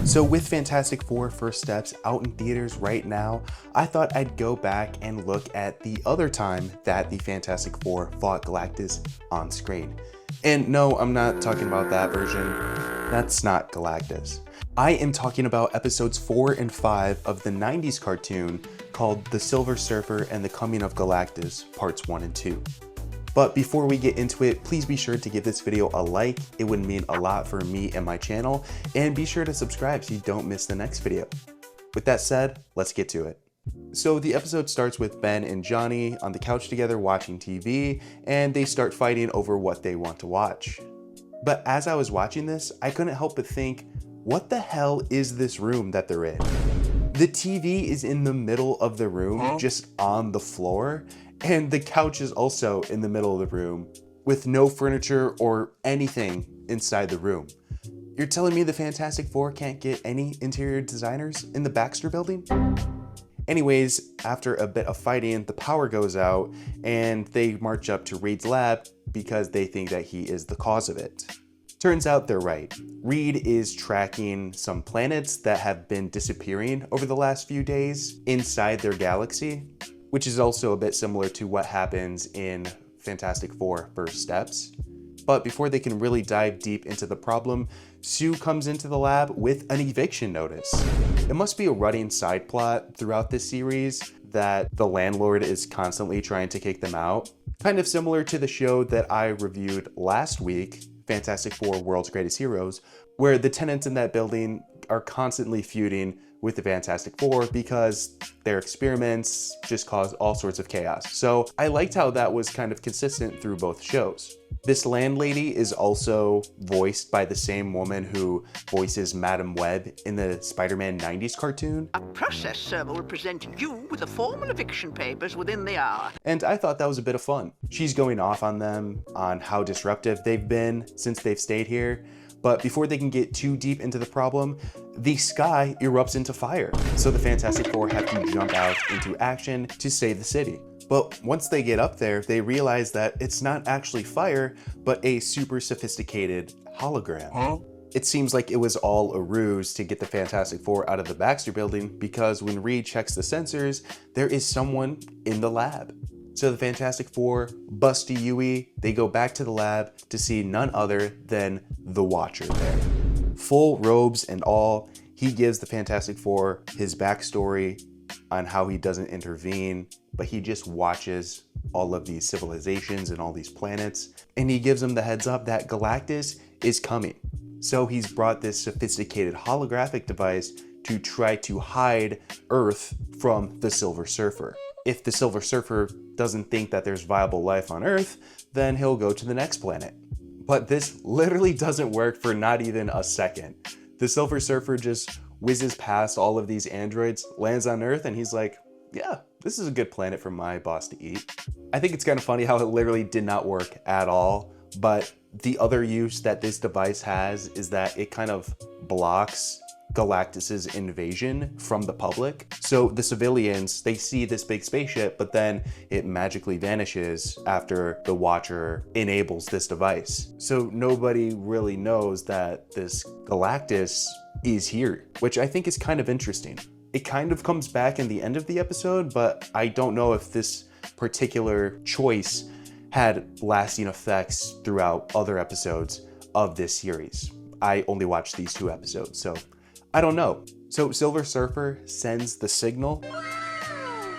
So with Fantastic Four First Steps out in theaters right now, I thought I'd go back and look at the other time that the Fantastic Four fought Galactus on screen. And no, I'm not talking about that version. That's not Galactus. I am talking about episodes 4 and 5 of the 90s cartoon called The Silver Surfer and the Coming of Galactus, parts 1 and 2. But before we get into it, please be sure to give this video a like. It would mean a lot for me and my channel, and be sure to subscribe so you don't miss the next video. With that said, let's get to it. So the episode starts with Ben and Johnny on the couch together watching TV, and they start fighting over what they want to watch. But as I was watching this, I couldn't help but think, what the hell is this room that they're in? The TV is in the middle of the room, just on the floor, and the couch is also in the middle of the room, with no furniture or anything inside the room. You're telling me the Fantastic Four can't get any interior designers in the Baxter building? Anyways, after a bit of fighting, the power goes out, and they march up to Reed's lab because they think that he is the cause of it. Turns out they're right. Reed is tracking some planets that have been disappearing over the last few days inside their galaxy, which is also a bit similar to what happens in Fantastic Four First Steps. But before they can really dive deep into the problem, Sue comes into the lab with an eviction notice. It must be a running side plot throughout this series that the landlord is constantly trying to kick them out. Kind of similar to the show that I reviewed last week, Fantastic Four World's Greatest Heroes, where the tenants in that building are constantly feuding with the Fantastic Four because their experiments just cause all sorts of chaos. So I liked how that was kind of consistent through both shows. This landlady is also voiced by the same woman who voices Madam Web in the Spider-Man 90s cartoon. A process server will present you with the formal eviction papers within the hour. And I thought that was a bit of fun. She's going off on them on how disruptive they've been since they've stayed here. But before they can get too deep into the problem, the sky erupts into fire. So the Fantastic Four have to jump out into action to save the city. But once they get up there, they realize that it's not actually fire, but a super sophisticated hologram. It seems like it was all a ruse to get the Fantastic Four out of the Baxter building, because when Reed checks the sensors, there is someone in the lab. So the Fantastic Four bust a Yui, they go back to the lab to see none other than the Watcher there. Full robes and all, he gives the Fantastic Four his backstory on how he doesn't intervene, but he just watches all of these civilizations and all these planets, and he gives them the heads up that Galactus is coming. So he's brought this sophisticated holographic device to try to hide Earth from the Silver Surfer. If the Silver Surfer doesn't think that there's viable life on Earth, then he'll go to the next planet. But this literally doesn't work for not even a second. The Silver Surfer just whizzes past all of these androids, lands on Earth, and he's like, yeah, this is a good planet for my boss to eat. I think it's kind of funny how it literally did not work at all, but the other use that this device has is that it kind of blocks Galactus's invasion from the public. So the civilians, they see this big spaceship, but then it magically vanishes after the Watcher enables this device. So nobody really knows that this Galactus is here, which I think is kind of interesting. It kind of comes back in the end of the episode, but I don't know if this particular choice had lasting effects throughout other episodes of this series. I only watched these 2 episodes, so I don't know. So Silver Surfer sends the signal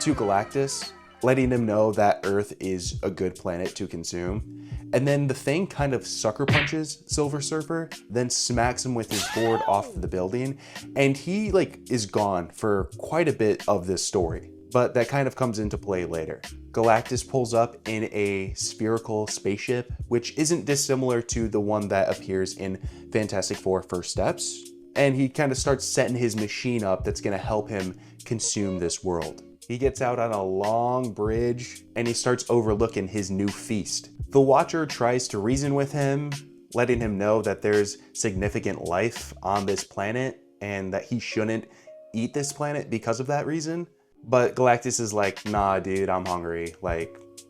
to Galactus, letting him know that Earth is a good planet to consume. And then the Thing kind of sucker punches Silver Surfer, then smacks him with his board off the building, and he is gone for quite a bit of this story. But that kind of comes into play later. Galactus pulls up in a spherical spaceship, which isn't dissimilar to the one that appears in Fantastic Four First Steps. And he kind of starts setting his machine up that's gonna help him consume this world. He gets out on a long bridge and he starts overlooking his new feast. The Watcher tries to reason with him, letting him know that there's significant life on this planet and that he shouldn't eat this planet because of that reason. But Galactus is like, nah, dude, I'm hungry.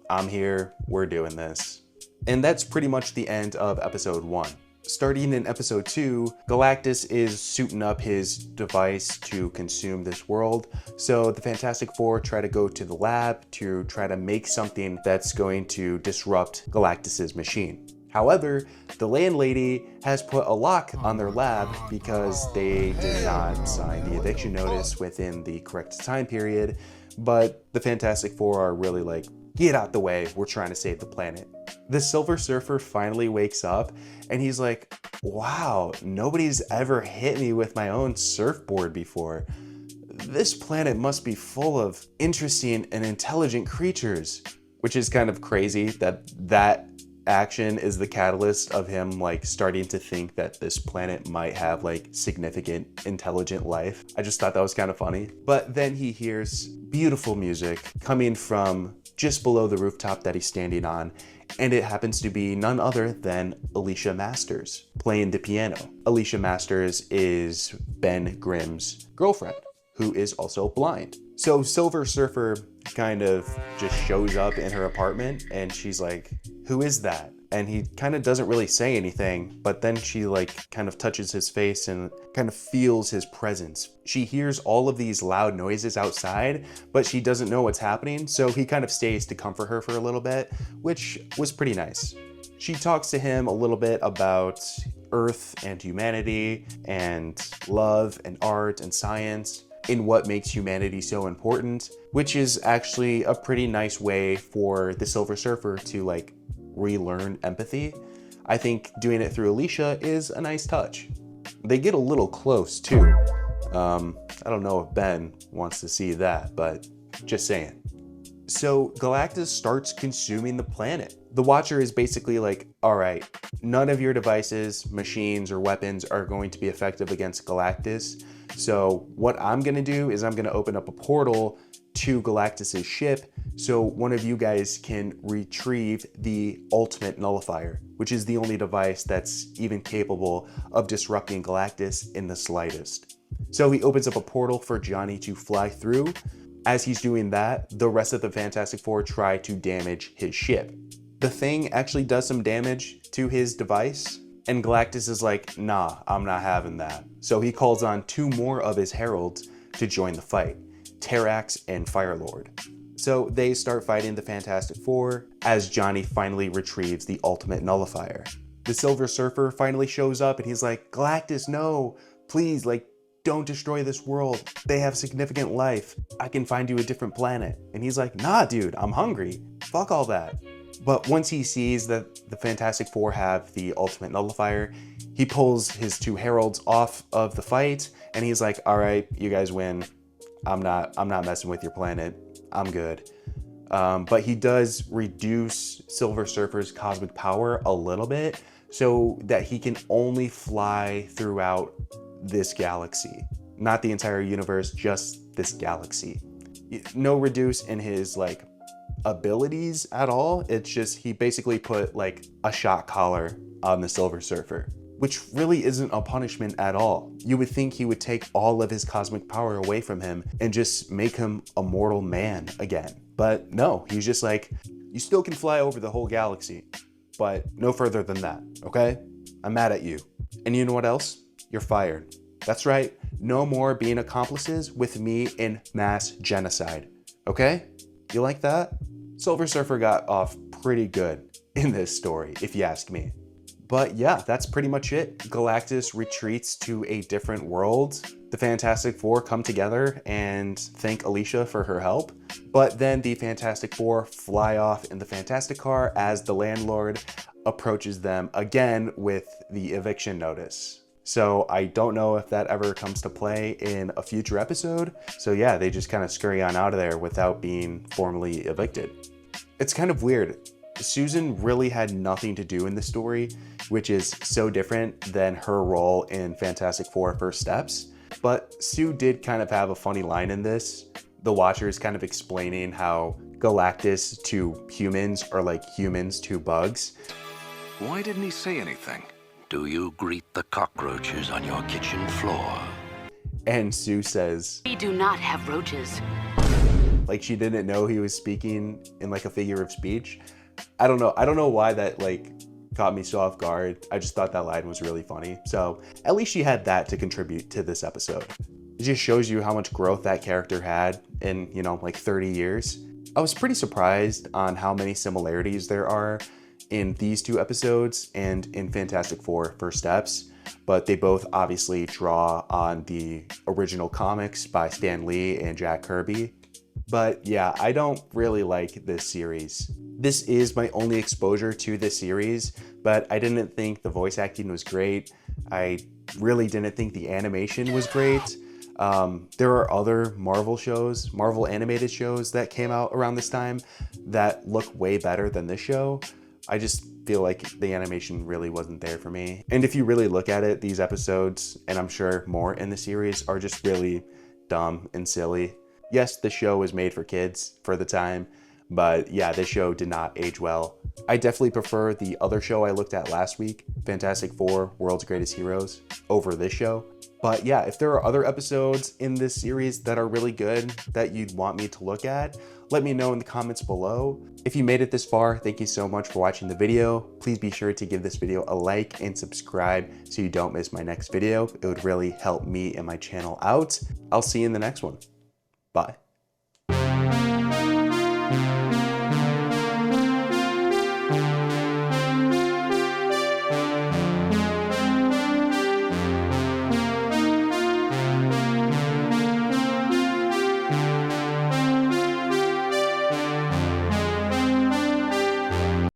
I'm here, we're doing this. And that's pretty much the end of episode 1. starting in episode 2, Galactus is suiting up his device to consume this world. So the Fantastic Four try to go to the lab to try to make something that's going to disrupt Galactus's machine. However, the landlady has put a lock on their lab because they did not sign the eviction notice within the correct time period. But the Fantastic Four are really like, get out the way, we're trying to save the planet. The Silver Surfer finally wakes up and he's like, wow, nobody's ever hit me with my own surfboard before. This planet must be full of interesting and intelligent creatures, which is kind of crazy that action is the catalyst of him like starting to think that this planet might have like significant intelligent life. I just thought that was kind of funny. But then he hears beautiful music coming from just below the rooftop that he's standing on, and it happens to be none other than Alicia Masters playing the piano. Alicia Masters is Ben Grimm's girlfriend, who is also blind. So Silver Surfer kind of just shows up in her apartment and she's like, who is that? And he kind of doesn't really say anything, but then she like kind of touches his face and kind of feels his presence. She hears all of these loud noises outside, but she doesn't know what's happening. So he kind of stays to comfort her for a little bit, which was pretty nice. She talks to him a little bit about Earth and humanity and love and art and science and what makes humanity so important, which is actually a pretty nice way for the Silver Surfer to like relearn empathy. I think doing it through Alicia is a nice touch. They get a little close too. I don't know if Ben wants to see that, but just saying. So Galactus starts consuming the planet. The Watcher is basically like, all right, none of your devices, machines, or weapons are going to be effective against Galactus. So what I'm gonna do is I'm gonna open up a portal to Galactus's ship so one of you guys can retrieve the ultimate nullifier, which is the only device that's even capable of disrupting Galactus in the slightest. So he opens up a portal for Johnny to fly through. As he's doing that, the rest of the Fantastic Four try to damage his ship. The Thing actually does some damage to his device, and Galactus is like, nah, I'm not having that. So he calls on 2 more of his heralds to join the fight, Terrax and Firelord. So they start fighting the Fantastic Four as Johnny finally retrieves the ultimate nullifier. The Silver Surfer finally shows up and he's like, Galactus, no, please, like, don't destroy this world. They have significant life. I can find you a different planet. And he's like, nah, dude, I'm hungry. Fuck all that. But once he sees that the Fantastic Four have the ultimate nullifier, he pulls his 2 heralds off of the fight and he's like, all right, you guys win. I'm not messing with your planet. I'm good. But he does reduce Silver Surfer's cosmic power a little bit so that he can only fly throughout this galaxy. Not the entire universe, just this galaxy. No reduce in his like abilities at all. It's just he basically put like a shock collar on the Silver Surfer, which really isn't a punishment at all. You would think he would take all of his cosmic power away from him and just make him a mortal man again. But no, he's just like, you still can fly over the whole galaxy, but no further than that, okay? I'm mad at you. And you know what else? You're fired. That's right, no more being accomplices with me in mass genocide, okay? You like that? Silver Surfer got off pretty good in this story, if you ask me. But yeah, that's pretty much it. Galactus retreats to a different world. The Fantastic Four come together and thank Alicia for her help. But then the Fantastic Four fly off in the Fantastic Car as the landlord approaches them again with the eviction notice. So I don't know if that ever comes to play in a future episode. So yeah, they just kind of scurry on out of there without being formally evicted. It's kind of weird. Susan really had nothing to do in the story, which is so different than her role in Fantastic Four First Steps. But Sue did kind of have a funny line in this. The Watcher is kind of explaining how Galactus to humans are like humans to bugs. Why didn't he say anything? Do you greet the cockroaches on your kitchen floor? And Sue says, We do not have roaches. Like she didn't know he was speaking in like a figure of speech. I don't know why that like caught me so off guard. I just thought that line was really funny. So at least she had that to contribute to this episode. It just shows you how much growth that character had in, you know, like 30 years. I was pretty surprised on how many similarities there are in these two episodes and in Fantastic Four First Steps, but they both obviously draw on the original comics by Stan Lee and Jack Kirby. But yeah, I don't really like this series. This is my only exposure to this series, but I didn't think the voice acting was great. I really didn't think the animation was great. There are other Marvel animated shows that came out around this time that look way better than this show. I just feel like the animation really wasn't there for me. And if you really look at it, these episodes, and I'm sure more in the series, are just really dumb and silly. Yes, the show was made for kids for the time, but yeah, this show did not age well. I definitely prefer the other show I looked at last week, Fantastic Four, World's Greatest Heroes, over this show. But yeah, if there are other episodes in this series that are really good that you'd want me to look at, let me know in the comments below. If you made it this far, thank you so much for watching the video. Please be sure to give this video a like and subscribe so you don't miss my next video. It would really help me and my channel out. I'll see you in the next one. Bye.